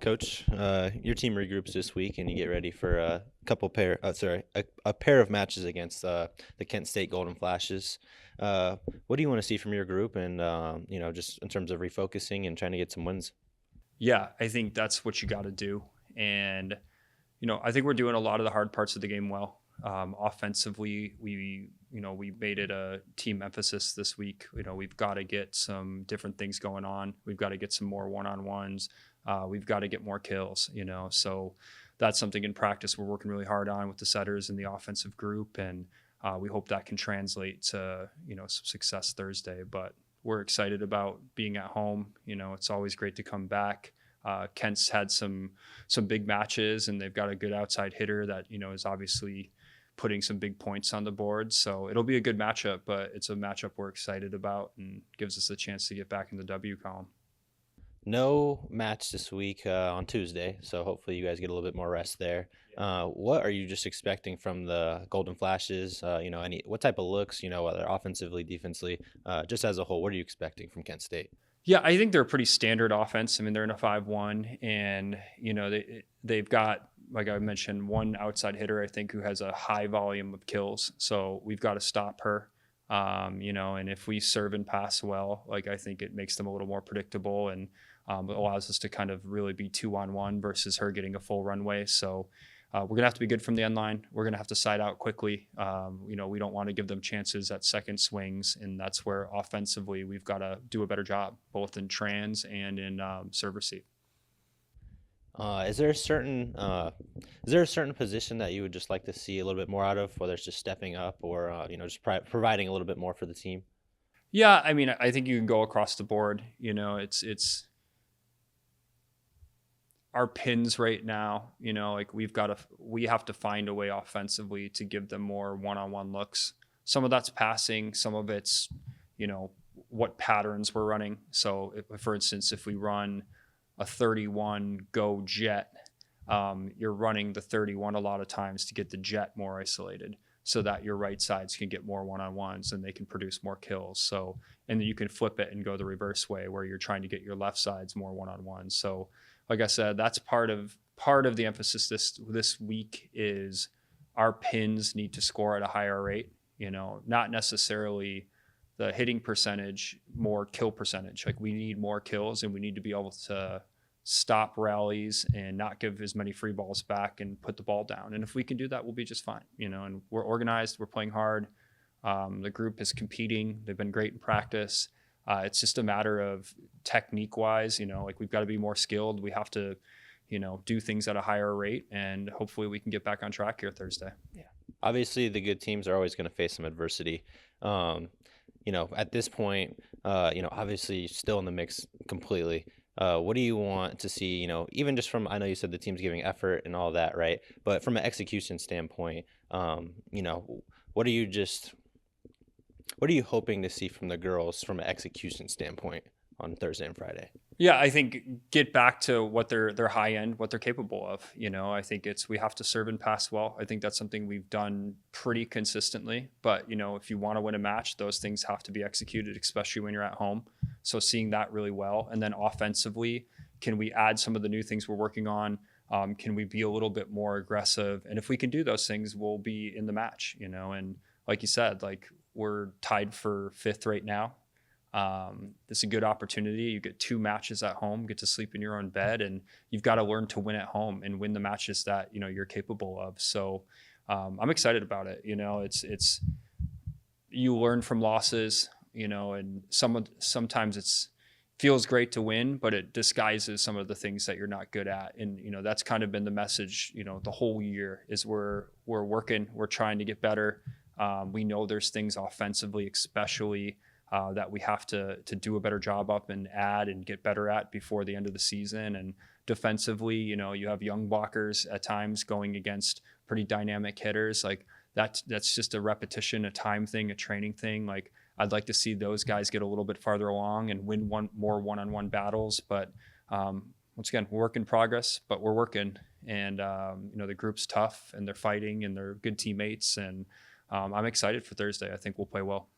Coach, your team regroups this week, and you get ready for a pair of matches against the Kent State Golden Flashes. What do you want to see from your group, and just in terms of refocusing and trying to get some wins? Yeah, I think that's what you got to do. And, I think we're doing a lot of the hard parts of the game well. Offensively, we made it a team emphasis this week. We've got to get some different things going on. We've got to get some more one-on-ones. We've got to get more kills, so that's something in practice we're working really hard on with the setters and the offensive group. And we hope that can translate to, some success Thursday. But we're excited about being at home. It's always great to come back. Kent's had some big matches, and they've got a good outside hitter that, is obviously putting some big points on the board. So it'll be a good matchup, but it's a matchup we're excited about and gives us a chance to get back in the W column. No match this week on Tuesday, so hopefully you guys get a little bit more rest there. What are you just expecting from the Golden Flashes? What type of looks, whether offensively, defensively, just as a whole, what are you expecting from Kent State? Yeah, I think they're a pretty standard offense. I mean, they're in a 5-1, and they've got, like I mentioned, one outside hitter I think who has a high volume of kills. So we've got to stop her. And if we serve and pass well, I think it makes them a little more predictable, and it allows us to kind of really be 2-on-1 versus her getting a full runway. So we're going to have to be good from the end line. We're going to have to side out quickly. We don't want to give them chances at second swings, and that's where offensively we've got to do a better job, both in trans and in serve receive. Is there a certain position that you would just like to see a little bit more out of, whether it's just stepping up or just providing a little bit more for the team? Yeah, I mean, I think you can go across the board. It's our pins right now. We have to find a way offensively to give them more one-on-one looks. Some of that's passing, some of it's what patterns we're running. So for instance, if we run a 31 go jet, you're running the 31 a lot of times to get the jet more isolated so that your right sides can get more one-on-ones and they can produce more kills. So, and then you can flip it and go the reverse way where you're trying to get your left sides more one-on-ones. So like I said, that's part of the emphasis this week is our pins need to score at a higher rate, not necessarily the hitting percentage, more kill percentage. We need more kills, and we need to be able to stop rallies and not give as many free balls back and put the ball down. And if we can do that, we'll be just fine, and we're organized, we're playing hard. The group is competing. They've been great in practice. It's just a matter of technique wise, we've got to be more skilled. We have to, do things at a higher rate, and hopefully we can get back on track here Thursday. Yeah. Obviously the good teams are always going to face some adversity. At this point, obviously still in the mix completely. What do you want to see, even just from, I know you said the team's giving effort and all that, right? But from an execution standpoint, what are you hoping to see from the girls from an execution standpoint on Thursday and Friday? Yeah, I think get back to what their high end, what they're capable of. I think we have to serve and pass well. I think that's something we've done pretty consistently. But, if you want to win a match, those things have to be executed, especially when you're at home. So seeing that really well. And then offensively, can we add some of the new things we're working on? Can we be a little bit more aggressive? And if we can do those things, we'll be in the match, and like you said, we're tied for 5th right now. This is a good opportunity. You get 2 matches at home, get to sleep in your own bed, and you've got to learn to win at home and win the matches that, you're capable of. So I'm excited about it. It's you learn from losses, and sometimes it's feels great to win, but it disguises some of the things that you're not good at. And, that's kind of been the message, the whole year is we're working, we're trying to get better. We know there's things offensively, especially that we have to do a better job up and add and get better at before the end of the season. And defensively, you have young blockers at times going against pretty dynamic hitters. That's just a repetition, a time thing, a training thing. I'd like to see those guys get a little bit farther along and win more one-on-one battles. But once again, work in progress, but we're working. And, the group's tough, and they're fighting, and they're good teammates. And I'm excited for Thursday. I think we'll play well.